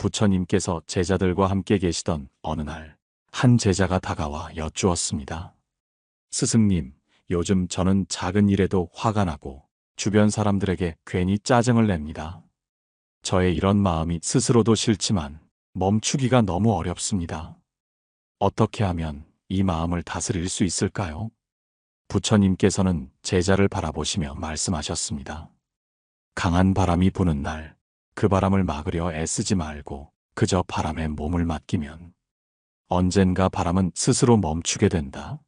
부처님께서 제자들과 함께 계시던 어느 날, 한 제자가 다가와 여쭈었습니다. 스승님, 요즘 저는 작은 일에도 화가 나고 주변 사람들에게 괜히 짜증을 냅니다. 저의 이런 마음이 스스로도 싫지만 멈추기가 너무 어렵습니다. 어떻게 하면 이 마음을 다스릴 수 있을까요? 부처님께서는 제자를 바라보시며 말씀하셨습니다. 강한 바람이 부는 날, 그 바람을 막으려 애쓰지 말고 그저 바람에 몸을 맡기면 언젠가 바람은 스스로 멈추게 된다.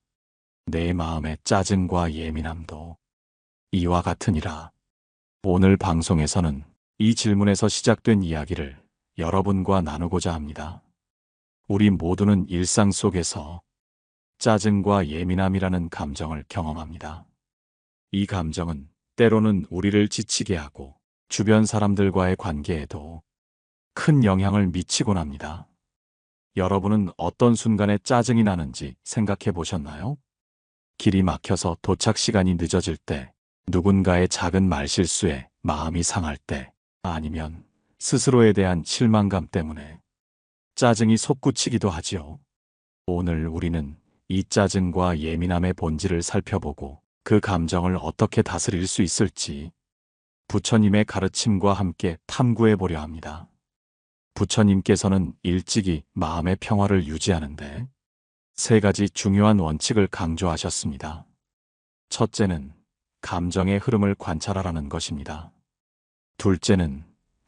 내 마음의 짜증과 예민함도 이와 같으니라. 오늘 방송에서는 이 질문에서 시작된 이야기를 여러분과 나누고자 합니다. 우리 모두는 일상 속에서 짜증과 예민함이라는 감정을 경험합니다. 이 감정은 때로는 우리를 지치게 하고 주변 사람들과의 관계에도 큰 영향을 미치곤 합니다. 여러분은 어떤 순간에 짜증이 나는지 생각해 보셨나요? 길이 막혀서 도착 시간이 늦어질 때, 누군가의 작은 말실수에 마음이 상할 때, 아니면 스스로에 대한 실망감 때문에 짜증이 솟구치기도 하지요. 오늘 우리는 이 짜증과 예민함의 본질을 살펴보고 그 감정을 어떻게 다스릴 수 있을지 부처님의 가르침과 함께 탐구해 보려 합니다. 부처님께서는 일찍이 마음의 평화를 유지하는데 세 가지 중요한 원칙을 강조하셨습니다. 첫째는 감정의 흐름을 관찰하라는 것입니다. 둘째는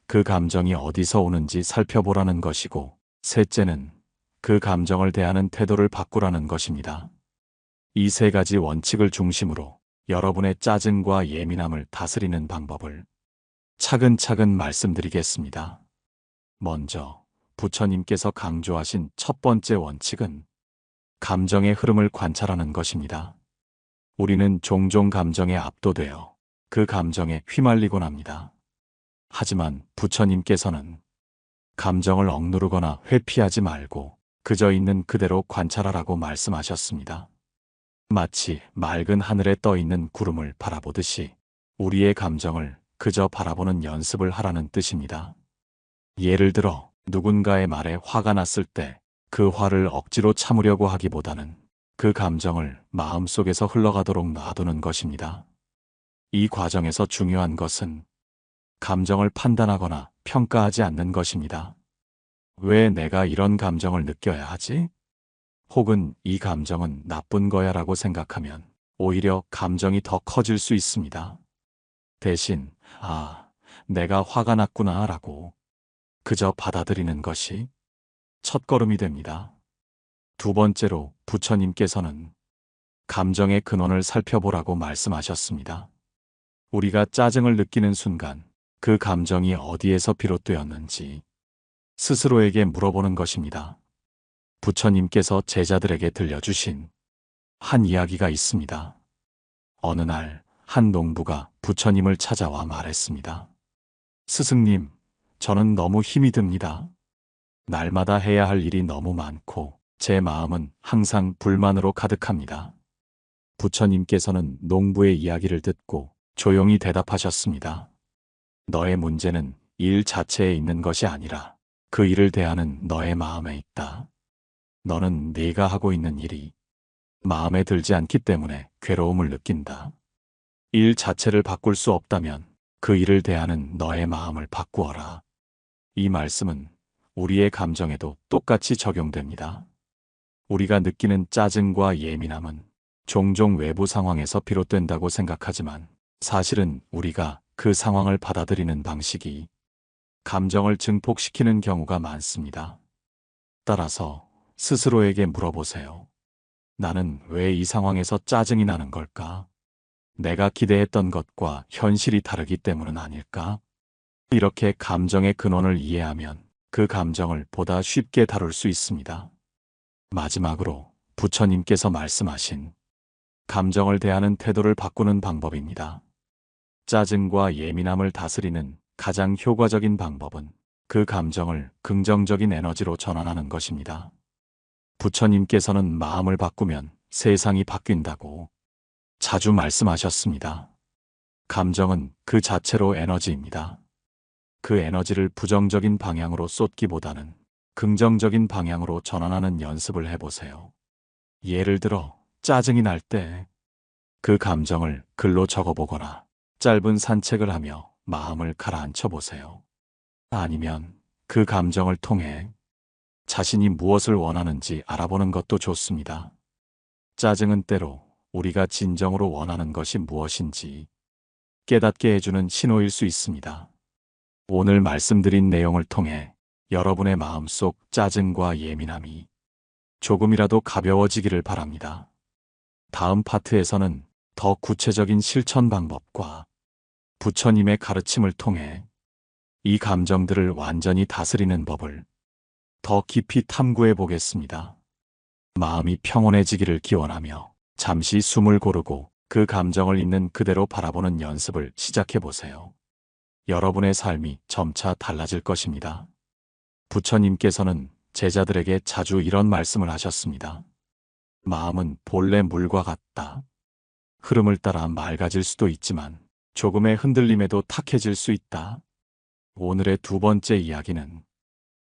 그 감정이 어디서 오는지 살펴보라는 것이고, 셋째는 그 감정을 대하는 태도를 바꾸라는 것입니다. 이 세 가지 원칙을 중심으로 여러분의 짜증과 예민함을 다스리는 방법을 차근차근 말씀드리겠습니다. 먼저 부처님께서 강조하신 첫 번째 원칙은 감정의 흐름을 관찰하는 것입니다. 우리는 종종 감정에 압도되어 그 감정에 휘말리곤 합니다. 하지만 부처님께서는 감정을 억누르거나 회피하지 말고 그저 있는 그대로 관찰하라고 말씀하셨습니다. 마치 맑은 하늘에 떠 있는 구름을 바라보듯이 우리의 감정을 그저 바라보는 연습을 하라는 뜻입니다. 예를 들어 누군가의 말에 화가 났을 때 그 화를 억지로 참으려고 하기보다는 그 감정을 마음속에서 흘러가도록 놔두는 것입니다. 이 과정에서 중요한 것은 감정을 판단하거나 평가하지 않는 것입니다. 왜 내가 이런 감정을 느껴야 하지? 혹은 이 감정은 나쁜 거야 라고 생각하면 오히려 감정이 더 커질 수 있습니다. 대신, 내가 화가 났구나 라고 그저 받아들이는 것이 첫걸음이 됩니다. 두 번째로 부처님께서는 감정의 근원을 살펴보라고 말씀하셨습니다. 우리가 짜증을 느끼는 순간 그 감정이 어디에서 비롯되었는지 스스로에게 물어보는 것입니다. 부처님께서 제자들에게 들려주신 한 이야기가 있습니다. 어느 날 한 농부가 부처님을 찾아와 말했습니다. 스승님, 저는 너무 힘이 듭니다. 날마다 해야 할 일이 너무 많고 제 마음은 항상 불만으로 가득합니다. 부처님께서는 농부의 이야기를 듣고 조용히 대답하셨습니다. 너의 문제는 일 자체에 있는 것이 아니라 그 일을 대하는 너의 마음에 있다. 너는 네가 하고 있는 일이 마음에 들지 않기 때문에 괴로움을 느낀다. 일 자체를 바꿀 수 없다면 그 일을 대하는 너의 마음을 바꾸어라. 이 말씀은 우리의 감정에도 똑같이 적용됩니다. 우리가 느끼는 짜증과 예민함은 종종 외부 상황에서 비롯된다고 생각하지만 사실은 우리가 그 상황을 받아들이는 방식이 감정을 증폭시키는 경우가 많습니다. 따라서 스스로에게 물어보세요. 나는 왜 이 상황에서 짜증이 나는 걸까? 내가 기대했던 것과 현실이 다르기 때문은 아닐까? 이렇게 감정의 근원을 이해하면 그 감정을 보다 쉽게 다룰 수 있습니다. 마지막으로 부처님께서 말씀하신 감정을 대하는 태도를 바꾸는 방법입니다. 짜증과 예민함을 다스리는 가장 효과적인 방법은 그 감정을 긍정적인 에너지로 전환하는 것입니다. 부처님께서는 마음을 바꾸면 세상이 바뀐다고 자주 말씀하셨습니다. 감정은 그 자체로 에너지입니다. 그 에너지를 부정적인 방향으로 쏟기보다는 긍정적인 방향으로 전환하는 연습을 해보세요. 예를 들어, 짜증이 날 때 그 감정을 글로 적어보거나 짧은 산책을 하며 마음을 가라앉혀 보세요. 아니면 그 감정을 통해 자신이 무엇을 원하는지 알아보는 것도 좋습니다. 짜증은 때로 우리가 진정으로 원하는 것이 무엇인지 깨닫게 해주는 신호일 수 있습니다. 오늘 말씀드린 내용을 통해 여러분의 마음속 짜증과 예민함이 조금이라도 가벼워지기를 바랍니다. 다음 파트에서는 더 구체적인 실천 방법과 부처님의 가르침을 통해 이 감정들을 완전히 다스리는 법을 더 깊이 탐구해 보겠습니다. 마음이 평온해지기를 기원하며 잠시 숨을 고르고 그 감정을 있는 그대로 바라보는 연습을 시작해 보세요. 여러분의 삶이 점차 달라질 것입니다. 부처님께서는 제자들에게 자주 이런 말씀을 하셨습니다. 마음은 본래 물과 같다. 흐름을 따라 맑아질 수도 있지만 조금의 흔들림에도 탁해질 수 있다. 오늘의 두 번째 이야기는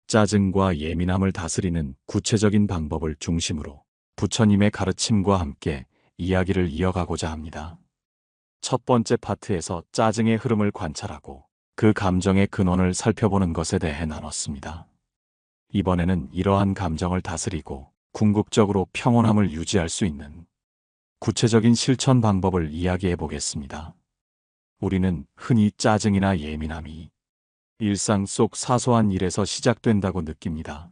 짜증과 예민함을 다스리는 구체적인 방법을 중심으로 부처님의 가르침과 함께 이야기를 이어가고자 합니다. 첫 번째 파트에서 짜증의 흐름을 관찰하고 그 감정의 근원을 살펴보는 것에 대해 나눴습니다. 이번에는 이러한 감정을 다스리고 궁극적으로 평온함을 유지할 수 있는 구체적인 실천 방법을 이야기해 보겠습니다. 우리는 흔히 짜증이나 예민함이 일상 속 사소한 일에서 시작된다고 느낍니다.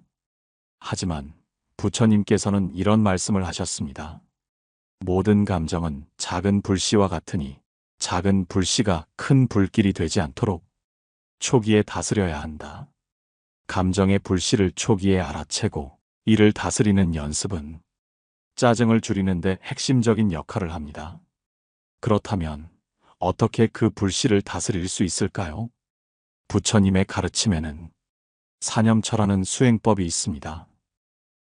하지만 부처님께서는 이런 말씀을 하셨습니다. 모든 감정은 작은 불씨와 같으니 작은 불씨가 큰 불길이 되지 않도록 초기에 다스려야 한다. 감정의 불씨를 초기에 알아채고 이를 다스리는 연습은 짜증을 줄이는 데 핵심적인 역할을 합니다. 그렇다면 어떻게 그 불씨를 다스릴 수 있을까요? 부처님의 가르침에는 사념처라는 수행법이 있습니다.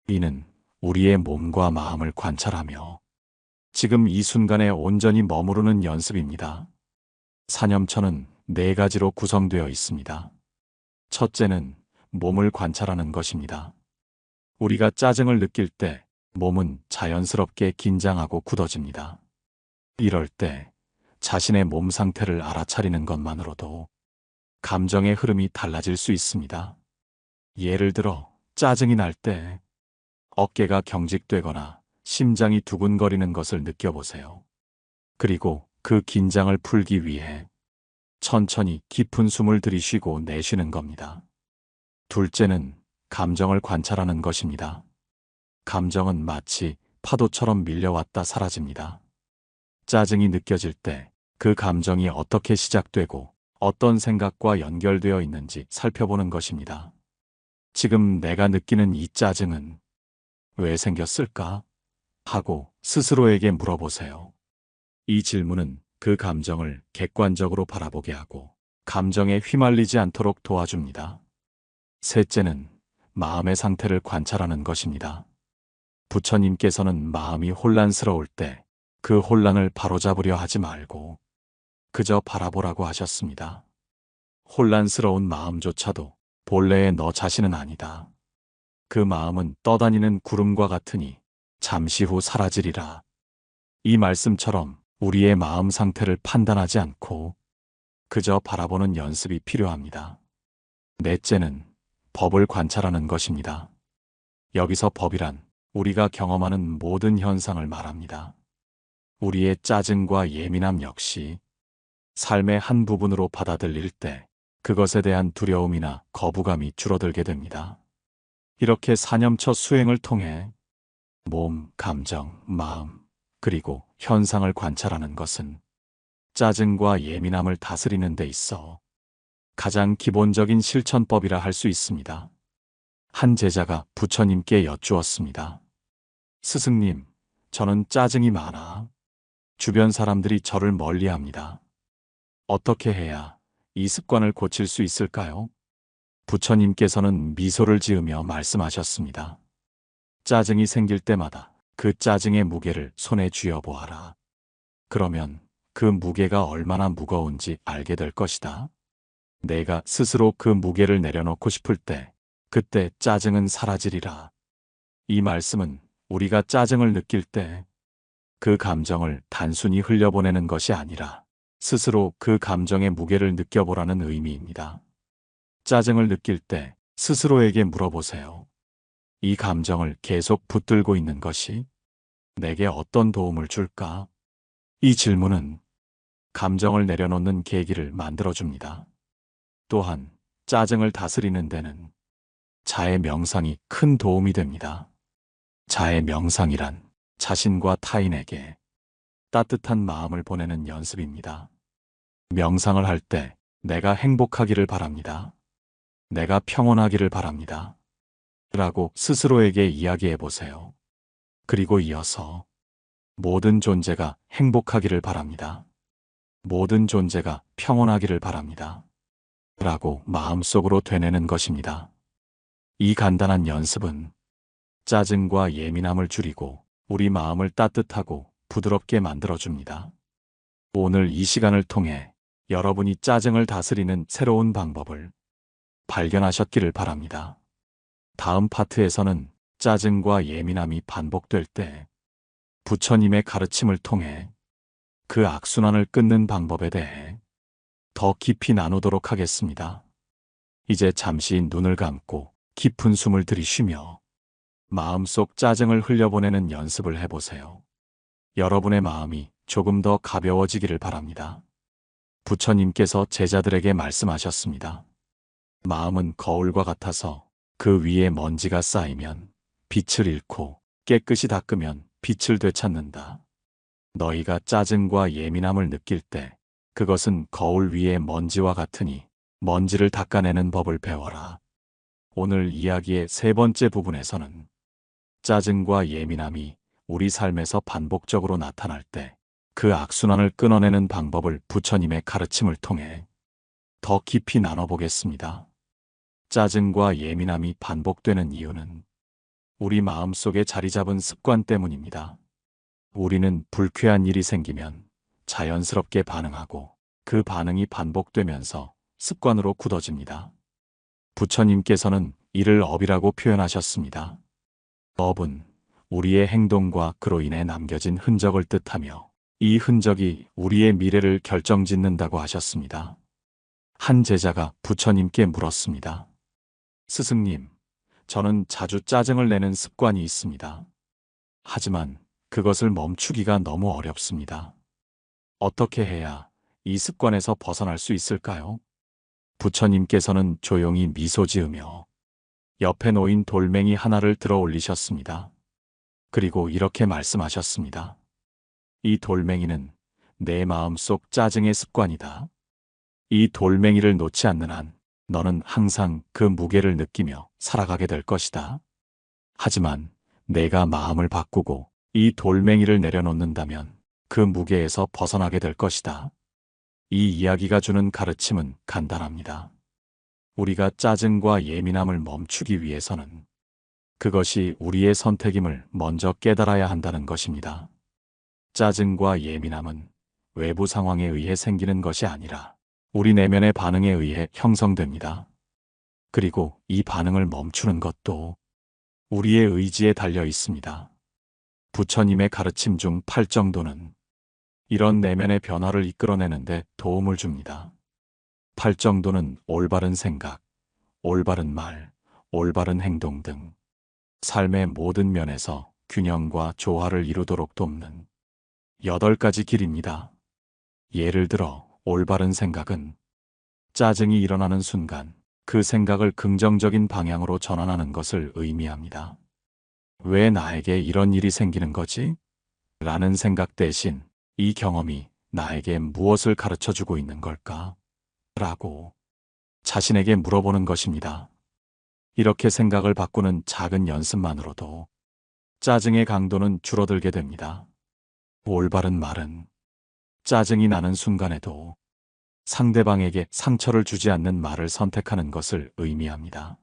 이는 우리의 몸과 마음을 관찰하며 지금 이 순간에 온전히 머무르는 연습입니다. 사념처는 네 가지로 구성되어 있습니다. 첫째는 몸을 관찰하는 것입니다. 우리가 짜증을 느낄 때 몸은 자연스럽게 긴장하고 굳어집니다. 이럴 때 자신의 몸 상태를 알아차리는 것만으로도 감정의 흐름이 달라질 수 있습니다. 예를 들어 짜증이 날 때 어깨가 경직되거나 심장이 두근거리는 것을 느껴보세요. 그리고 그 긴장을 풀기 위해 천천히 깊은 숨을 들이쉬고 내쉬는 겁니다. 둘째는 감정을 관찰하는 것입니다. 감정은 마치 파도처럼 밀려왔다 사라집니다. 짜증이 느껴질 때 그 감정이 어떻게 시작되고 어떤 생각과 연결되어 있는지 살펴보는 것입니다. 지금 내가 느끼는 이 짜증은 왜 생겼을까? 하고 스스로에게 물어보세요. 이 질문은 그 감정을 객관적으로 바라보게 하고 감정에 휘말리지 않도록 도와줍니다. 셋째는 마음의 상태를 관찰하는 것입니다. 부처님께서는 마음이 혼란스러울 때 그 혼란을 바로잡으려 하지 말고 그저 바라보라고 하셨습니다. 혼란스러운 마음조차도 본래의 너 자신은 아니다. 그 마음은 떠다니는 구름과 같으니 잠시 후 사라지리라. 이 말씀처럼 우리의 마음 상태를 판단하지 않고 그저 바라보는 연습이 필요합니다. 넷째는 법을 관찰하는 것입니다. 여기서 법이란 우리가 경험하는 모든 현상을 말합니다. 우리의 짜증과 예민함 역시 삶의 한 부분으로 받아들일 때 그것에 대한 두려움이나 거부감이 줄어들게 됩니다. 이렇게 사념처 수행을 통해 몸, 감정, 마음, 그리고 현상을 관찰하는 것은 짜증과 예민함을 다스리는 데 있어 가장 기본적인 실천법이라 할 수 있습니다. 한 제자가 부처님께 여쭈었습니다. 스승님, 저는 짜증이 많아 주변 사람들이 저를 멀리합니다. 어떻게 해야 이 습관을 고칠 수 있을까요? 부처님께서는 미소를 지으며 말씀하셨습니다. 짜증이 생길 때마다 그 짜증의 무게를 손에 쥐어 보아라. 그러면 그 무게가 얼마나 무거운지 알게 될 것이다. 내가 스스로 그 무게를 내려놓고 싶을 때, 그때 짜증은 사라지리라. 이 말씀은 우리가 짜증을 느낄 때 그 감정을 단순히 흘려보내는 것이 아니라 스스로 그 감정의 무게를 느껴보라는 의미입니다. 짜증을 느낄 때 스스로에게 물어보세요. 이 감정을 계속 붙들고 있는 것이 내게 어떤 도움을 줄까? 이 질문은 감정을 내려놓는 계기를 만들어줍니다. 또한 짜증을 다스리는 데는 자의 명상이 큰 도움이 됩니다. 자의 명상이란 자신과 타인에게 따뜻한 마음을 보내는 연습입니다. 명상을 할 때 내가 행복하기를 바랍니다. 내가 평온하기를 바랍니다. 라고 스스로에게 이야기해 보세요. 그리고 이어서 모든 존재가 행복하기를 바랍니다. 모든 존재가 평온하기를 바랍니다. 라고 마음속으로 되뇌는 것입니다. 이 간단한 연습은 짜증과 예민함을 줄이고 우리 마음을 따뜻하고 부드럽게 만들어줍니다. 오늘 이 시간을 통해 여러분이 짜증을 다스리는 새로운 방법을 발견하셨기를 바랍니다. 다음 파트에서는 짜증과 예민함이 반복될 때 부처님의 가르침을 통해 그 악순환을 끊는 방법에 대해 더 깊이 나누도록 하겠습니다. 이제 잠시 눈을 감고 깊은 숨을 들이쉬며 마음속 짜증을 흘려보내는 연습을 해보세요. 여러분의 마음이 조금 더 가벼워지기를 바랍니다. 부처님께서 제자들에게 말씀하셨습니다. 마음은 거울과 같아서 그 위에 먼지가 쌓이면 빛을 잃고 깨끗이 닦으면 빛을 되찾는다. 너희가 짜증과 예민함을 느낄 때 그것은 거울 위의 먼지와 같으니 먼지를 닦아내는 법을 배워라. 오늘 이야기의 세 번째 부분에서는 짜증과 예민함이 우리 삶에서 반복적으로 나타날 때 그 악순환을 끊어내는 방법을 부처님의 가르침을 통해 더 깊이 나눠보겠습니다. 짜증과 예민함이 반복되는 이유는 우리 마음속에 자리 잡은 습관 때문입니다. 우리는 불쾌한 일이 생기면 자연스럽게 반응하고 그 반응이 반복되면서 습관으로 굳어집니다. 부처님께서는 이를 업이라고 표현하셨습니다. 업은 우리의 행동과 그로 인해 남겨진 흔적을 뜻하며 이 흔적이 우리의 미래를 결정짓는다고 하셨습니다. 한 제자가 부처님께 물었습니다. 스승님, 저는 자주 짜증을 내는 습관이 있습니다. 하지만 그것을 멈추기가 너무 어렵습니다. 어떻게 해야 이 습관에서 벗어날 수 있을까요? 부처님께서는 조용히 미소 지으며 옆에 놓인 돌멩이 하나를 들어 올리셨습니다. 그리고 이렇게 말씀하셨습니다. 이 돌멩이는 내 마음속 짜증의 습관이다. 이 돌멩이를 놓지 않는 한 너는 항상 그 무게를 느끼며 살아가게 될 것이다. 하지만 내가 마음을 바꾸고 이 돌멩이를 내려놓는다면 그 무게에서 벗어나게 될 것이다. 이 이야기가 주는 가르침은 간단합니다. 우리가 짜증과 예민함을 멈추기 위해서는 그것이 우리의 선택임을 먼저 깨달아야 한다는 것입니다. 짜증과 예민함은 외부 상황에 의해 생기는 것이 아니라 우리 내면의 반응에 의해 형성됩니다. 그리고 이 반응을 멈추는 것도 우리의 의지에 달려 있습니다. 부처님의 가르침 중 8정도는 이런 내면의 변화를 이끌어내는 데 도움을 줍니다. 8정도는 올바른 생각, 올바른 말, 올바른 행동 등 삶의 모든 면에서 균형과 조화를 이루도록 돕는 8가지 길입니다. 예를 들어 올바른 생각은 짜증이 일어나는 순간 그 생각을 긍정적인 방향으로 전환하는 것을 의미합니다. 왜 나에게 이런 일이 생기는 거지? 라는 생각 대신 이 경험이 나에게 무엇을 가르쳐주고 있는 걸까? 라고 자신에게 물어보는 것입니다. 이렇게 생각을 바꾸는 작은 연습만으로도 짜증의 강도는 줄어들게 됩니다. 올바른 말은 짜증이 나는 순간에도 상대방에게 상처를 주지 않는 말을 선택하는 것을 의미합니다.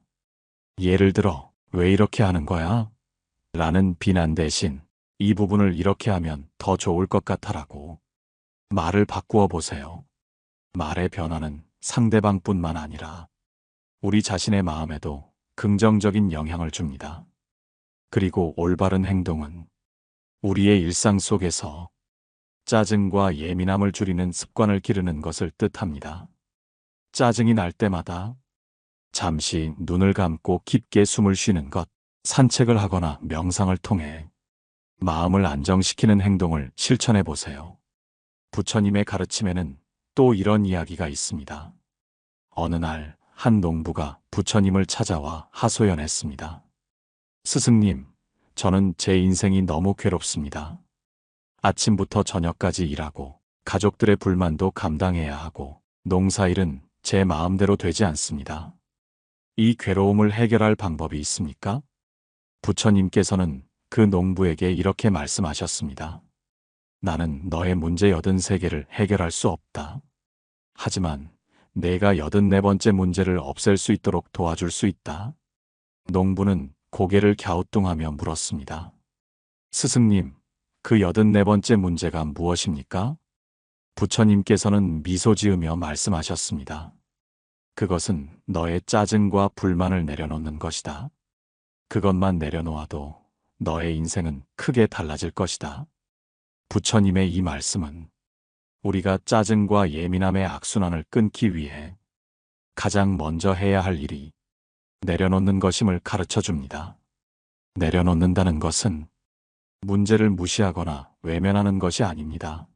예를 들어, 왜 이렇게 하는 거야? 라는 비난 대신 이 부분을 이렇게 하면 더 좋을 것 같아라고 말을 바꾸어 보세요. 말의 변화는 상대방뿐만 아니라 우리 자신의 마음에도 긍정적인 영향을 줍니다. 그리고 올바른 행동은 우리의 일상 속에서 짜증과 예민함을 줄이는 습관을 기르는 것을 뜻합니다. 짜증이 날 때마다 잠시 눈을 감고 깊게 숨을 쉬는 것, 산책을 하거나 명상을 통해 마음을 안정시키는 행동을 실천해 보세요. 부처님의 가르침에는 또 이런 이야기가 있습니다. 어느 날 한 농부가 부처님을 찾아와 하소연했습니다. 스승님, 저는 제 인생이 너무 괴롭습니다. 아침부터 저녁까지 일하고 가족들의 불만도 감당해야 하고 농사일은 제 마음대로 되지 않습니다. 이 괴로움을 해결할 방법이 있습니까? 부처님께서는 그 농부에게 이렇게 말씀하셨습니다. 나는 너의 문제 83개를 해결할 수 없다. 하지만 내가 84번째 문제를 없앨 수 있도록 도와줄 수 있다. 농부는 고개를 갸우뚱하며 물었습니다. 스승님, 그 84번째 문제가 무엇입니까? 부처님께서는 미소 지으며 말씀하셨습니다. 그것은 너의 짜증과 불만을 내려놓는 것이다. 그것만 내려놓아도 너의 인생은 크게 달라질 것이다. 부처님의 이 말씀은 우리가 짜증과 예민함의 악순환을 끊기 위해 가장 먼저 해야 할 일이 내려놓는 것임을 가르쳐 줍니다. 내려놓는다는 것은 문제를 무시하거나 외면하는 것이 아닙니다.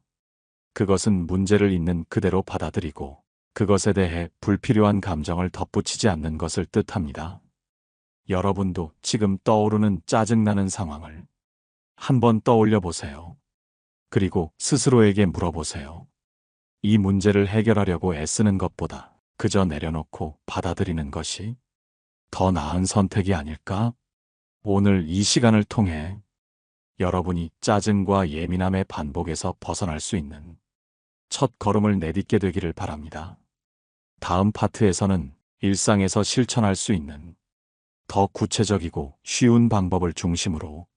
그것은 문제를 있는 그대로 받아들이고 그것에 대해 불필요한 감정을 덧붙이지 않는 것을 뜻합니다. 여러분도 지금 떠오르는 짜증나는 상황을 한번 떠올려 보세요. 그리고 스스로에게 물어보세요. 이 문제를 해결하려고 애쓰는 것보다 그저 내려놓고 받아들이는 것이 더 나은 선택이 아닐까? 오늘 이 시간을 통해 여러분이 짜증과 예민함의 반복에서 벗어날 수 있는 첫 걸음을 내딛게 되기를 바랍니다. 다음 파트에서는 일상에서 실천할 수 있는 더 구체적이고 쉬운 방법을 중심으로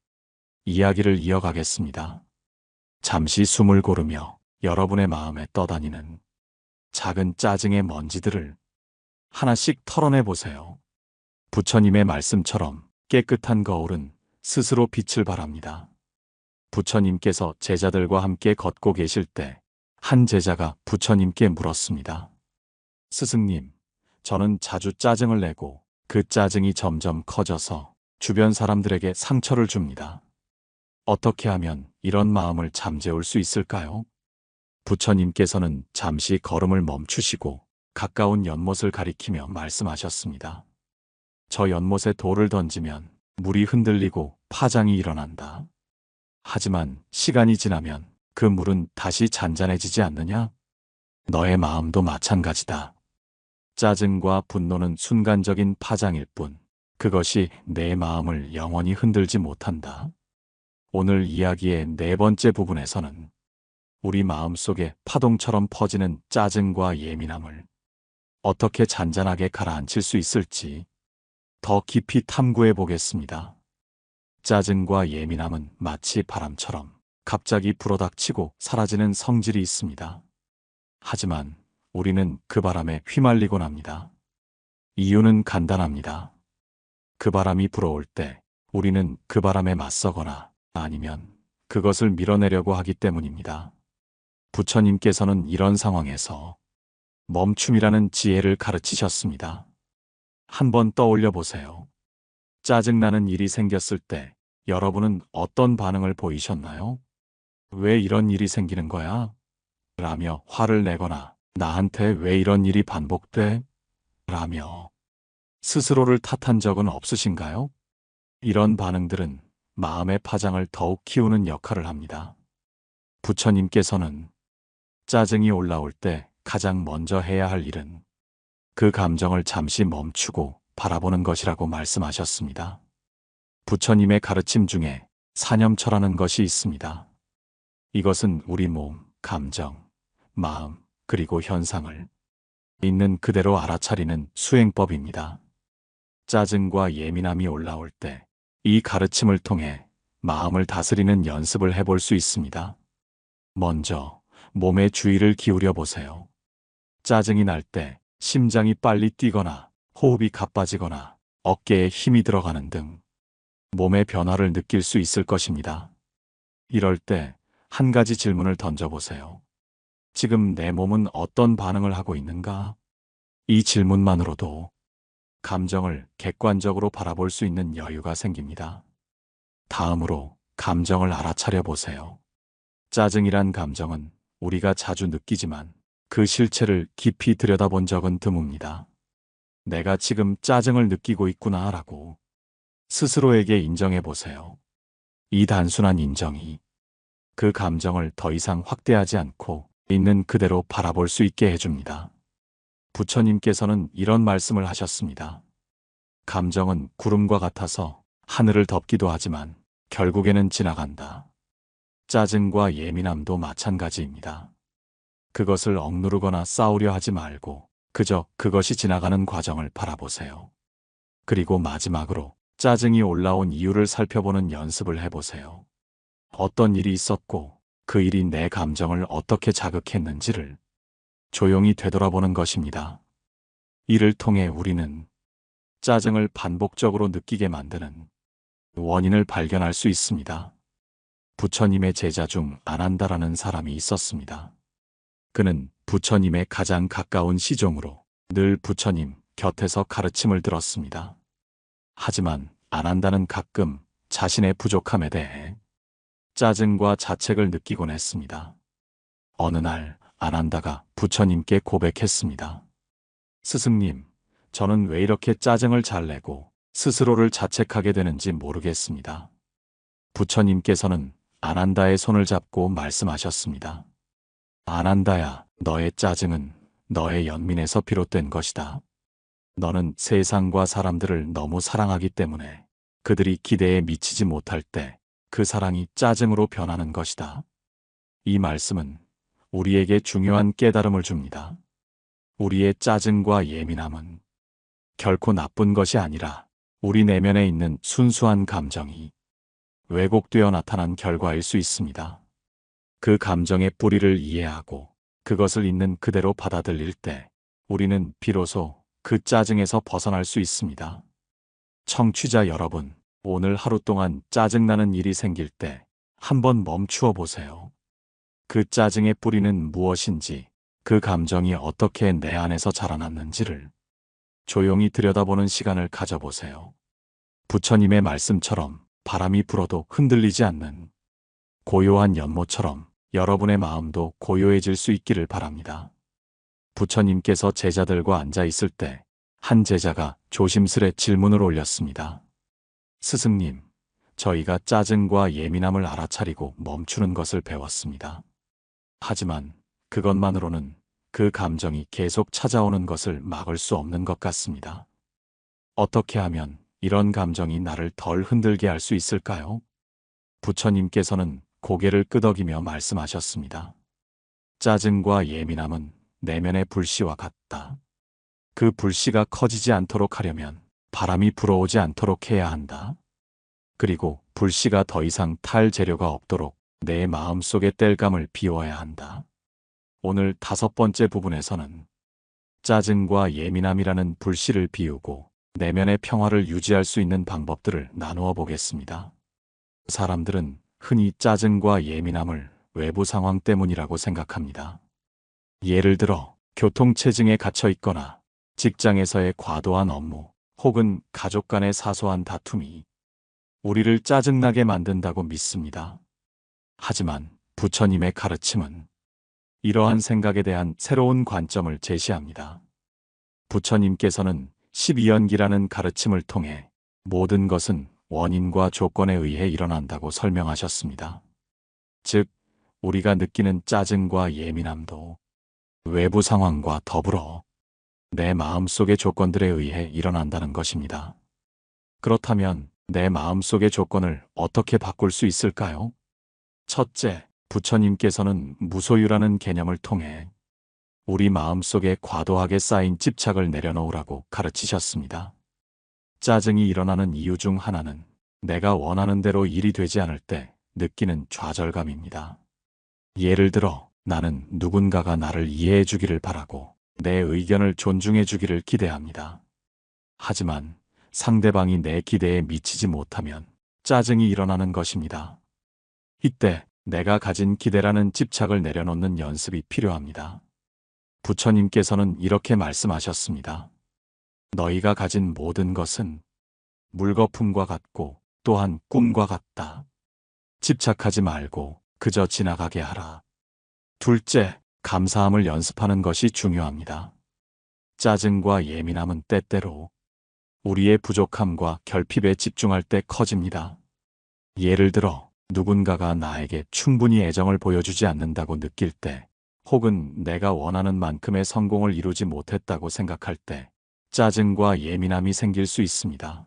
이야기를 이어가겠습니다. 잠시 숨을 고르며 여러분의 마음에 떠다니는 작은 짜증의 먼지들을 하나씩 털어내 보세요. 부처님의 말씀처럼 깨끗한 거울은 스스로 빛을 발합니다. 부처님께서 제자들과 함께 걷고 계실 때 한 제자가 부처님께 물었습니다. 스승님, 저는 자주 짜증을 내고 그 짜증이 점점 커져서 주변 사람들에게 상처를 줍니다. 어떻게 하면 이런 마음을 잠재울 수 있을까요? 부처님께서는 잠시 걸음을 멈추시고 가까운 연못을 가리키며 말씀하셨습니다. 저 연못에 돌을 던지면 물이 흔들리고 파장이 일어난다. 하지만 시간이 지나면 그 물은 다시 잔잔해지지 않느냐? 너의 마음도 마찬가지다. 짜증과 분노는 순간적인 파장일 뿐 그것이 내 마음을 영원히 흔들지 못한다. 오늘 이야기의 네 번째 부분에서는 우리 마음속에 파동처럼 퍼지는 짜증과 예민함을 어떻게 잔잔하게 가라앉힐 수 있을지 더 깊이 탐구해 보겠습니다. 짜증과 예민함은 마치 바람처럼 갑자기 불어닥치고 사라지는 성질이 있습니다. 하지만 우리는 그 바람에 휘말리곤 합니다. 이유는 간단합니다. 그 바람이 불어올 때 우리는 그 바람에 맞서거나 아니면 그것을 밀어내려고 하기 때문입니다. 부처님께서는 이런 상황에서 멈춤이라는 지혜를 가르치셨습니다. 한번 떠올려 보세요. 짜증나는 일이 생겼을 때 여러분은 어떤 반응을 보이셨나요? 왜 이런 일이 생기는 거야? 라며 화를 내거나 나한테 왜 이런 일이 반복돼? 라며 스스로를 탓한 적은 없으신가요? 이런 반응들은 마음의 파장을 더욱 키우는 역할을 합니다. 부처님께서는 짜증이 올라올 때 가장 먼저 해야 할 일은 그 감정을 잠시 멈추고 바라보는 것이라고 말씀하셨습니다. 부처님의 가르침 중에 사념처라는 것이 있습니다. 이것은 우리 몸, 감정, 마음, 그리고 현상을 있는 그대로 알아차리는 수행법입니다. 짜증과 예민함이 올라올 때 이 가르침을 통해 마음을 다스리는 연습을 해볼 수 있습니다. 먼저 몸에 주의를 기울여 보세요. 짜증이 날 때 심장이 빨리 뛰거나 호흡이 가빠지거나 어깨에 힘이 들어가는 등 몸의 변화를 느낄 수 있을 것입니다. 이럴 때 한 가지 질문을 던져보세요. 지금 내 몸은 어떤 반응을 하고 있는가? 이 질문만으로도 감정을 객관적으로 바라볼 수 있는 여유가 생깁니다. 다음으로 감정을 알아차려 보세요. 짜증이란 감정은 우리가 자주 느끼지만 그 실체를 깊이 들여다본 적은 드뭅니다. 내가 지금 짜증을 느끼고 있구나 라고 스스로에게 인정해 보세요. 이 단순한 인정이 그 감정을 더 이상 확대하지 않고 있는 그대로 바라볼 수 있게 해줍니다. 부처님께서는 이런 말씀을 하셨습니다. 감정은 구름과 같아서 하늘을 덮기도 하지만 결국에는 지나간다. 짜증과 예민함도 마찬가지입니다. 그것을 억누르거나 싸우려 하지 말고 그저 그것이 지나가는 과정을 바라보세요. 그리고 마지막으로 짜증이 올라온 이유를 살펴보는 연습을 해보세요. 어떤 일이 있었고 그 일이 내 감정을 어떻게 자극했는지를 조용히 되돌아보는 것입니다. 이를 통해 우리는 짜증을 반복적으로 느끼게 만드는 원인을 발견할 수 있습니다. 부처님의 제자 중 아난다라는 사람이 있었습니다. 그는 부처님의 가장 가까운 시종으로 늘 부처님 곁에서 가르침을 들었습니다. 하지만 아난다는 가끔 자신의 부족함에 대해 짜증과 자책을 느끼곤 했습니다. 어느 날 아난다가 부처님께 고백했습니다. 스승님, 저는 왜 이렇게 짜증을 잘 내고 스스로를 자책하게 되는지 모르겠습니다. 부처님께서는 아난다의 손을 잡고 말씀하셨습니다. 아난다야, 너의 짜증은 너의 연민에서 비롯된 것이다. 너는 세상과 사람들을 너무 사랑하기 때문에 그들이 기대에 미치지 못할 때 그 사랑이 짜증으로 변하는 것이다. 이 말씀은 우리에게 중요한 깨달음을 줍니다. 우리의 짜증과 예민함은 결코 나쁜 것이 아니라 우리 내면에 있는 순수한 감정이 왜곡되어 나타난 결과일 수 있습니다. 그 감정의 뿌리를 이해하고 그것을 있는 그대로 받아들일 때 우리는 비로소 그 짜증에서 벗어날 수 있습니다. 청취자 여러분, 오늘 하루 동안 짜증나는 일이 생길 때 한번 멈추어 보세요. 그 짜증의 뿌리는 무엇인지, 그 감정이 어떻게 내 안에서 자라났는지를 조용히 들여다보는 시간을 가져보세요. 부처님의 말씀처럼 바람이 불어도 흔들리지 않는 고요한 연못처럼 여러분의 마음도 고요해질 수 있기를 바랍니다. 부처님께서 제자들과 앉아 있을 때 한 제자가 조심스레 질문을 올렸습니다. 스승님, 저희가 짜증과 예민함을 알아차리고 멈추는 것을 배웠습니다. 하지만 그것만으로는 그 감정이 계속 찾아오는 것을 막을 수 없는 것 같습니다. 어떻게 하면 이런 감정이 나를 덜 흔들게 할 수 있을까요? 부처님께서는 고개를 끄덕이며 말씀하셨습니다. 짜증과 예민함은 내면의 불씨와 같다. 그 불씨가 커지지 않도록 하려면 바람이 불어오지 않도록 해야 한다. 그리고 불씨가 더 이상 탈 재료가 없도록 내 마음속의 땔감을 비워야 한다. 오늘 5번째 부분에서는 짜증과 예민함이라는 불씨를 비우고 내면의 평화를 유지할 수 있는 방법들을 나누어 보겠습니다. 사람들은 흔히 짜증과 예민함을 외부 상황 때문이라고 생각합니다. 예를 들어 교통체증에 갇혀 있거나 직장에서의 과도한 업무 혹은 가족 간의 사소한 다툼이 우리를 짜증나게 만든다고 믿습니다. 하지만 부처님의 가르침은 이러한 생각에 대한 새로운 관점을 제시합니다. 부처님께서는 12연기라는 가르침을 통해 모든 것은 원인과 조건에 의해 일어난다고 설명하셨습니다. 즉, 우리가 느끼는 짜증과 예민함도 외부 상황과 더불어 내 마음속의 조건들에 의해 일어난다는 것입니다. 그렇다면 내 마음속의 조건을 어떻게 바꿀 수 있을까요? 첫째, 부처님께서는 무소유라는 개념을 통해 우리 마음속에 과도하게 쌓인 집착을 내려놓으라고 가르치셨습니다. 짜증이 일어나는 이유 중 하나는 내가 원하는 대로 일이 되지 않을 때 느끼는 좌절감입니다. 예를 들어 나는 누군가가 나를 이해해 주기를 바라고 내 의견을 존중해 주기를 기대합니다. 하지만 상대방이 내 기대에 미치지 못하면 짜증이 일어나는 것입니다. 이때 내가 가진 기대라는 집착을 내려놓는 연습이 필요합니다. 부처님께서는 이렇게 말씀하셨습니다. 너희가 가진 모든 것은 물거품과 같고 또한 꿈과 같다. 집착하지 말고 그저 지나가게 하라. 둘째, 감사함을 연습하는 것이 중요합니다. 짜증과 예민함은 때때로 우리의 부족함과 결핍에 집중할 때 커집니다. 예를 들어 누군가가 나에게 충분히 애정을 보여주지 않는다고 느낄 때, 혹은 내가 원하는 만큼의 성공을 이루지 못했다고 생각할 때 짜증과 예민함이 생길 수 있습니다.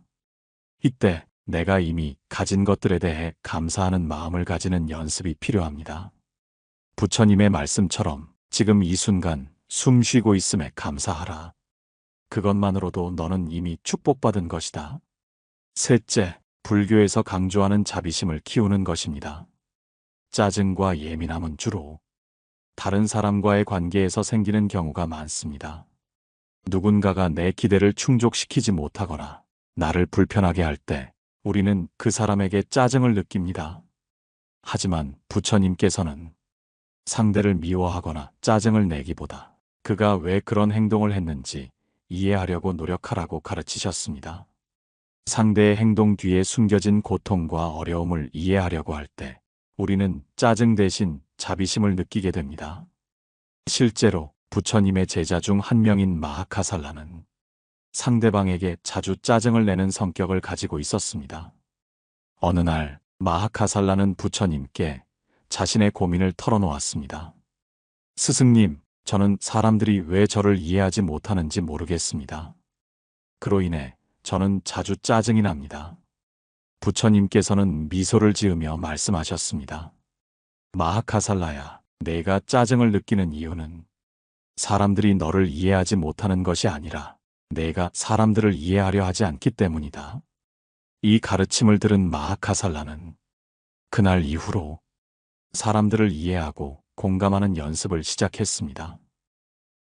이때 내가 이미 가진 것들에 대해 감사하는 마음을 가지는 연습이 필요합니다. 부처님의 말씀처럼 지금 이 순간 숨 쉬고 있음에 감사하라. 그것만으로도 너는 이미 축복받은 것이다. 셋째, 불교에서 강조하는 자비심을 키우는 것입니다. 짜증과 예민함은 주로 다른 사람과의 관계에서 생기는 경우가 많습니다. 누군가가 내 기대를 충족시키지 못하거나 나를 불편하게 할 때 우리는 그 사람에게 짜증을 느낍니다. 하지만 부처님께서는 상대를 미워하거나 짜증을 내기보다 그가 왜 그런 행동을 했는지 이해하려고 노력하라고 가르치셨습니다. 상대의 행동 뒤에 숨겨진 고통과 어려움을 이해하려고 할 때 우리는 짜증 대신 자비심을 느끼게 됩니다. 실제로 부처님의 제자 중 한 명인 마하카살라는 상대방에게 자주 짜증을 내는 성격을 가지고 있었습니다. 어느 날 마하카살라는 부처님께 자신의 고민을 털어놓았습니다. 스승님, 저는 사람들이 왜 저를 이해하지 못하는지 모르겠습니다. 그로 인해 저는 자주 짜증이 납니다. 부처님께서는 미소를 지으며 말씀하셨습니다. 마하카살라야, 내가 짜증을 느끼는 이유는 사람들이 너를 이해하지 못하는 것이 아니라 내가 사람들을 이해하려 하지 않기 때문이다. 이 가르침을 들은 마하카살라는 그날 이후로 사람들을 이해하고 공감하는 연습을 시작했습니다.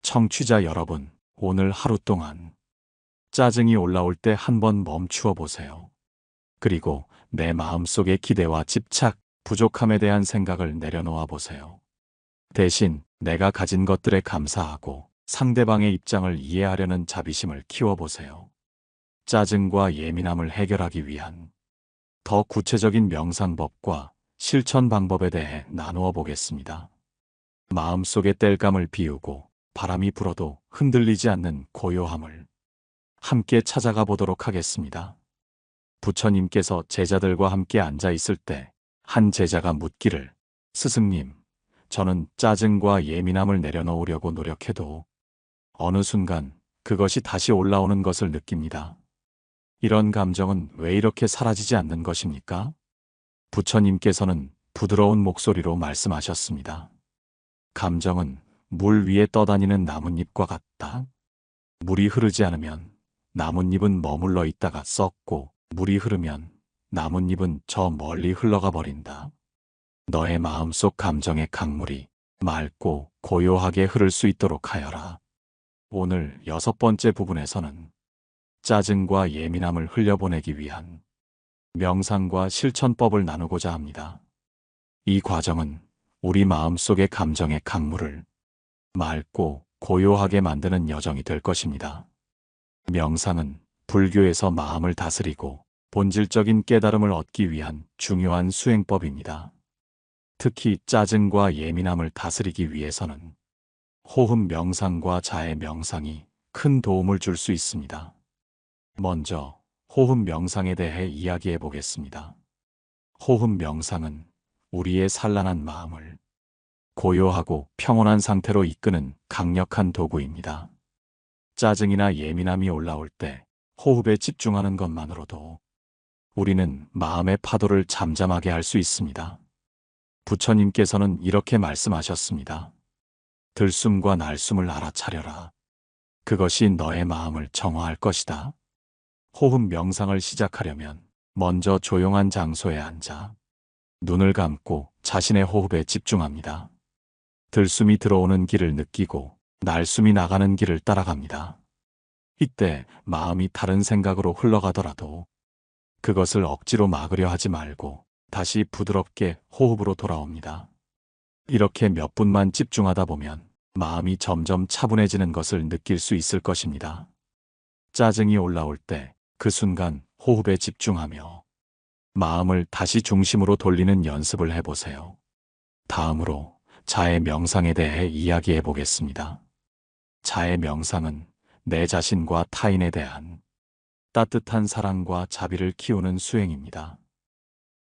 청취자 여러분, 오늘 하루 동안 짜증이 올라올 때 한번 멈추어 보세요. 그리고 내 마음속의 기대와 집착, 부족함에 대한 생각을 내려놓아 보세요. 대신 내가 가진 것들에 감사하고 상대방의 입장을 이해하려는 자비심을 키워보세요. 짜증과 예민함을 해결하기 위한 더 구체적인 명상법과 실천 방법에 대해 나누어 보겠습니다. 마음속의 땔감을 비우고 바람이 불어도 흔들리지 않는 고요함을 함께 찾아가 보도록 하겠습니다. 부처님께서 제자들과 함께 앉아 있을 때 한 제자가 묻기를, 스승님, 저는 짜증과 예민함을 내려놓으려고 노력해도 어느 순간 그것이 다시 올라오는 것을 느낍니다. 이런 감정은 왜 이렇게 사라지지 않는 것입니까? 부처님께서는 부드러운 목소리로 말씀하셨습니다. 감정은 물 위에 떠다니는 나뭇잎과 같다. 물이 흐르지 않으면 나뭇잎은 머물러 있다가 썩고, 물이 흐르면 나뭇잎은 저 멀리 흘러가 버린다. 너의 마음속 감정의 강물이 맑고 고요하게 흐를 수 있도록 하여라. 오늘 6번째 부분에서는 짜증과 예민함을 흘려보내기 위한 명상과 실천법을 나누고자 합니다. 이 과정은 우리 마음속의 감정의 강물을 맑고 고요하게 만드는 여정이 될 것입니다. 명상은 불교에서 마음을 다스리고 본질적인 깨달음을 얻기 위한 중요한 수행법입니다. 특히 짜증과 예민함을 다스리기 위해서는 호흡 명상과 자해 명상이 큰 도움을 줄 수 있습니다. 먼저 호흡 명상에 대해 이야기해 보겠습니다. 호흡 명상은 우리의 산란한 마음을 고요하고 평온한 상태로 이끄는 강력한 도구입니다. 짜증이나 예민함이 올라올 때 호흡에 집중하는 것만으로도 우리는 마음의 파도를 잠잠하게 할 수 있습니다. 부처님께서는 이렇게 말씀하셨습니다. 들숨과 날숨을 알아차려라. 그것이 너의 마음을 정화할 것이다. 호흡 명상을 시작하려면 먼저 조용한 장소에 앉아 눈을 감고 자신의 호흡에 집중합니다. 들숨이 들어오는 길을 느끼고 날숨이 나가는 길을 따라갑니다. 이때 마음이 다른 생각으로 흘러가더라도 그것을 억지로 막으려 하지 말고 다시 부드럽게 호흡으로 돌아옵니다. 이렇게 몇 분만 집중하다 보면 마음이 점점 차분해지는 것을 느낄 수 있을 것입니다. 짜증이 올라올 때 그 순간 호흡에 집중하며 마음을 다시 중심으로 돌리는 연습을 해보세요. 다음으로 자해 명상에 대해 이야기해 보겠습니다. 자해 명상은 내 자신과 타인에 대한 따뜻한 사랑과 자비를 키우는 수행입니다.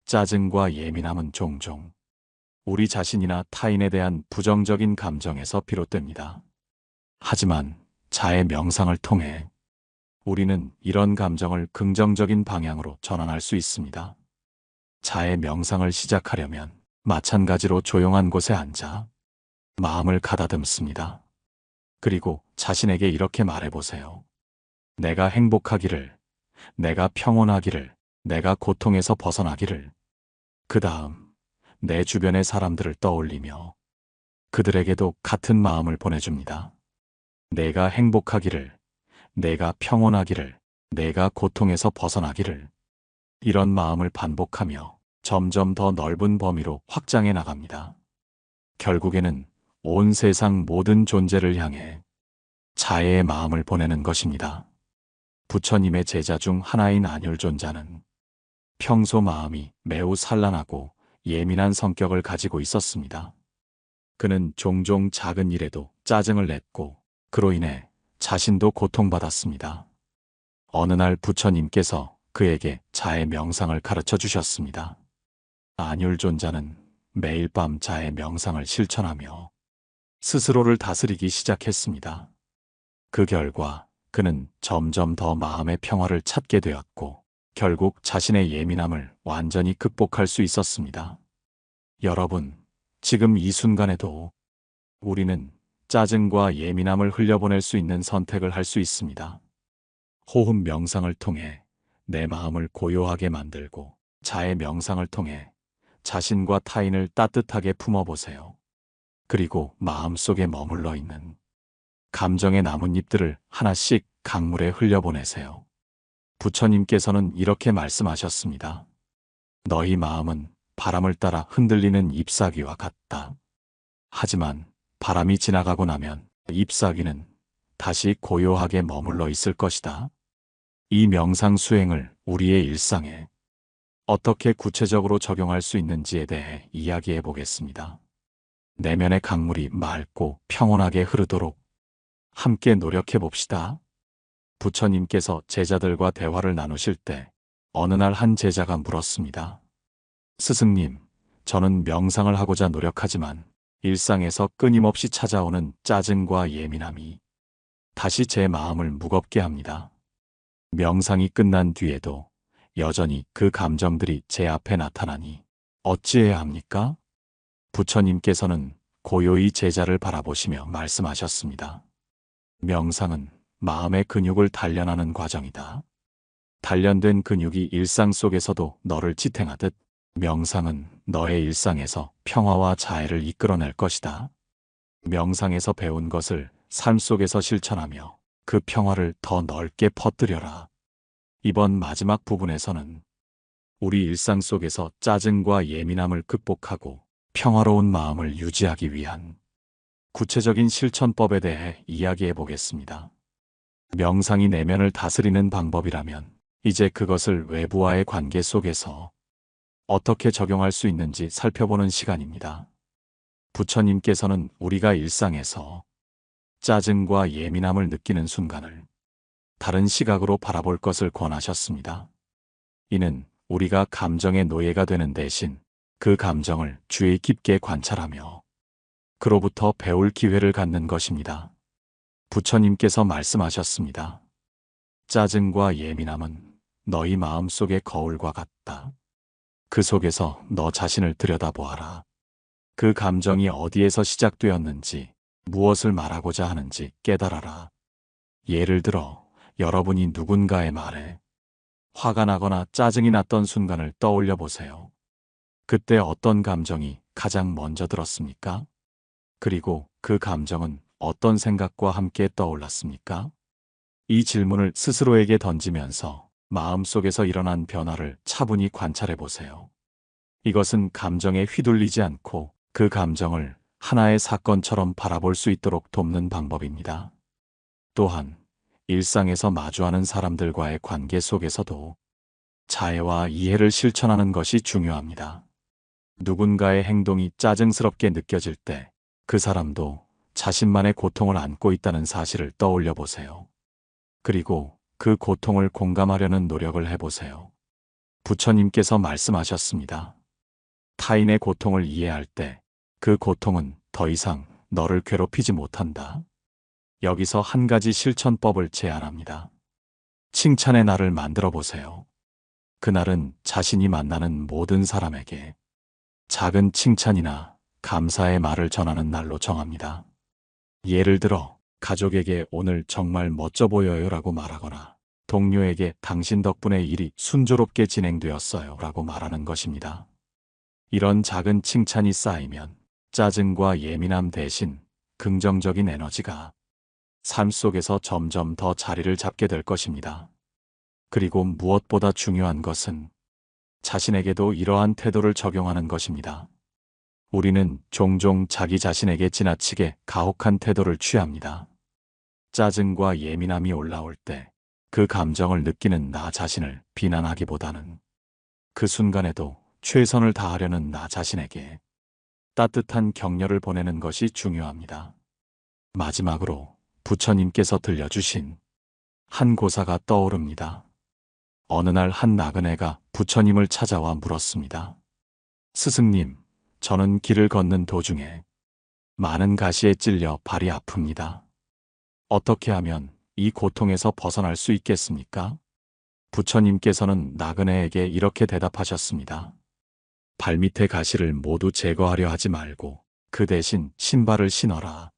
짜증과 예민함은 종종 우리 자신이나 타인에 대한 부정적인 감정에서 비롯됩니다. 하지만 자해 명상을 통해 우리는 이런 감정을 긍정적인 방향으로 전환할 수 있습니다. 자해 명상을 시작하려면 마찬가지로 조용한 곳에 앉아 마음을 가다듬습니다. 그리고 자신에게 이렇게 말해보세요. 내가 행복하기를, 내가 평온하기를, 내가 고통에서 벗어나기를. 그 다음 내 주변의 사람들을 떠올리며 그들에게도 같은 마음을 보내줍니다. 내가 행복하기를, 내가 평온하기를, 내가 고통에서 벗어나기를. 이런 마음을 반복하며 점점 더 넓은 범위로 확장해 나갑니다. 결국에는 온 세상 모든 존재를 향해 자애의 마음을 보내는 것입니다. 부처님의 제자 중 하나인 안율존자는 평소 마음이 매우 산란하고 예민한 성격을 가지고 있었습니다. 그는 종종 작은 일에도 짜증을 냈고 그로 인해 자신도 고통받았습니다. 어느 날 부처님께서 그에게 자해 명상을 가르쳐 주셨습니다. 안율존자는 매일 밤 자해 명상을 실천하며 스스로를 다스리기 시작했습니다. 그 결과 그는 점점 더 마음의 평화를 찾게 되었고 결국 자신의 예민함을 완전히 극복할 수 있었습니다. 여러분, 지금 이 순간에도 우리는 짜증과 예민함을 흘려보낼 수 있는 선택을 할 수 있습니다. 호흡 명상을 통해 내 마음을 고요하게 만들고 자해 명상을 통해 자신과 타인을 따뜻하게 품어보세요. 그리고 마음속에 머물러 있는 감정의 나뭇잎들을 하나씩 강물에 흘려보내세요. 부처님께서는 이렇게 말씀하셨습니다. 너희 마음은 바람을 따라 흔들리는 잎사귀와 같다. 하지만 바람이 지나가고 나면 잎사귀는 다시 고요하게 머물러 있을 것이다. 이 명상 수행을 우리의 일상에 어떻게 구체적으로 적용할 수 있는지에 대해 이야기해 보겠습니다. 내면의 강물이 맑고 평온하게 흐르도록 함께 노력해 봅시다. 부처님께서 제자들과 대화를 나누실 때 어느 날 한 제자가 물었습니다. 스승님, 저는 명상을 하고자 노력하지만 일상에서 끊임없이 찾아오는 짜증과 예민함이 다시 제 마음을 무겁게 합니다. 명상이 끝난 뒤에도 여전히 그 감정들이 제 앞에 나타나니 어찌해야 합니까? 부처님께서는 고요히 제자를 바라보시며 말씀하셨습니다. 명상은 마음의 근육을 단련하는 과정이다. 단련된 근육이 일상 속에서도 너를 지탱하듯 명상은 너의 일상에서 평화와 자애를 이끌어낼 것이다. 명상에서 배운 것을 삶 속에서 실천하며 그 평화를 더 넓게 퍼뜨려라. 이번 마지막 부분에서는 우리 일상 속에서 짜증과 예민함을 극복하고 평화로운 마음을 유지하기 위한 구체적인 실천법에 대해 이야기해 보겠습니다. 명상이 내면을 다스리는 방법이라면 이제 그것을 외부와의 관계 속에서 어떻게 적용할 수 있는지 살펴보는 시간입니다. 부처님께서는 우리가 일상에서 짜증과 예민함을 느끼는 순간을 다른 시각으로 바라볼 것을 권하셨습니다. 이는 우리가 감정의 노예가 되는 대신 그 감정을 주의 깊게 관찰하며 그로부터 배울 기회를 갖는 것입니다. 부처님께서 말씀하셨습니다. 짜증과 예민함은 너희 마음속의 거울과 같다. 그 속에서 너 자신을 들여다보아라. 그 감정이 어디에서 시작되었는지, 무엇을 말하고자 하는지 깨달아라. 예를 들어 여러분이 누군가의 말에 화가 나거나 짜증이 났던 순간을 떠올려 보세요. 그때 어떤 감정이 가장 먼저 들었습니까? 그리고 그 감정은 어떤 생각과 함께 떠올랐습니까? 이 질문을 스스로에게 던지면서 마음속에서 일어난 변화를 차분히 관찰해 보세요. 이것은 감정에 휘둘리지 않고 그 감정을 하나의 사건처럼 바라볼 수 있도록 돕는 방법입니다. 또한 일상에서 마주하는 사람들과의 관계 속에서도 자애와 이해를 실천하는 것이 중요합니다. 누군가의 행동이 짜증스럽게 느껴질 때 그 사람도 자신만의 고통을 안고 있다는 사실을 떠올려 보세요. 그리고 그 고통을 공감하려는 노력을 해보세요. 부처님께서 말씀하셨습니다. 타인의 고통을 이해할 때 그 고통은 더 이상 너를 괴롭히지 못한다. 여기서 한 가지 실천법을 제안합니다. 칭찬의 날을 만들어 보세요. 그날은 자신이 만나는 모든 사람에게 작은 칭찬이나 감사의 말을 전하는 날로 정합니다. 예를 들어 가족에게 오늘 정말 멋져 보여요 라고 말하거나 동료에게 당신 덕분에 일이 순조롭게 진행되었어요 라고 말하는 것입니다. 이런 작은 칭찬이 쌓이면 짜증과 예민함 대신 긍정적인 에너지가 삶 속에서 점점 더 자리를 잡게 될 것입니다. 그리고 무엇보다 중요한 것은 자신에게도 이러한 태도를 적용하는 것입니다. 우리는 종종 자기 자신에게 지나치게 가혹한 태도를 취합니다. 짜증과 예민함이 올라올 때 그 감정을 느끼는 나 자신을 비난하기보다는 그 순간에도 최선을 다하려는 나 자신에게 따뜻한 격려를 보내는 것이 중요합니다. 마지막으로 부처님께서 들려주신 한 고사가 떠오릅니다. 어느 날 한 나그네가 부처님을 찾아와 물었습니다. 스승님, 저는 길을 걷는 도중에 많은 가시에 찔려 발이 아픕니다. 어떻게 하면 이 고통에서 벗어날 수 있겠습니까? 부처님께서는 나그네에게 이렇게 대답하셨습니다. 발밑의 가시를 모두 제거하려 하지 말고 그 대신 신발을 신어라.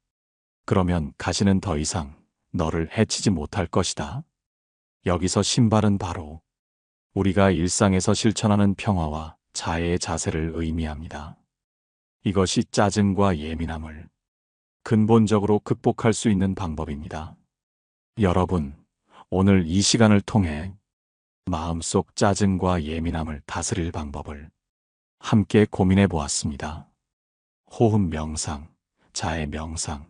그러면 가시는 더 이상 너를 해치지 못할 것이다. 여기서 신발은 바로 우리가 일상에서 실천하는 평화와 자애의 자세를 의미합니다. 이것이 짜증과 예민함을 근본적으로 극복할 수 있는 방법입니다. 여러분, 오늘 이 시간을 통해 마음속 짜증과 예민함을 다스릴 방법을 함께 고민해 보았습니다. 호흡 명상, 자애 명상,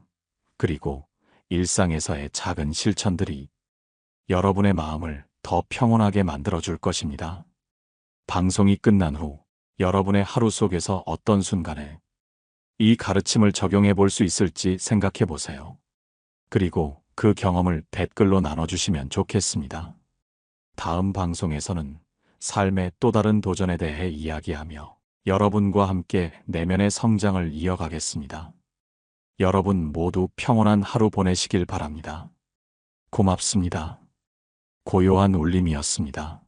그리고 일상에서의 작은 실천들이 여러분의 마음을 더 평온하게 만들어줄 것입니다. 방송이 끝난 후 여러분의 하루 속에서 어떤 순간에 이 가르침을 적용해 볼 수 있을지 생각해 보세요. 그리고 그 경험을 댓글로 나눠주시면 좋겠습니다. 다음 방송에서는 삶의 또 다른 도전에 대해 이야기하며 여러분과 함께 내면의 성장을 이어가겠습니다. 여러분 모두 평온한 하루 보내시길 바랍니다. 고맙습니다. 고요한 울림이었습니다.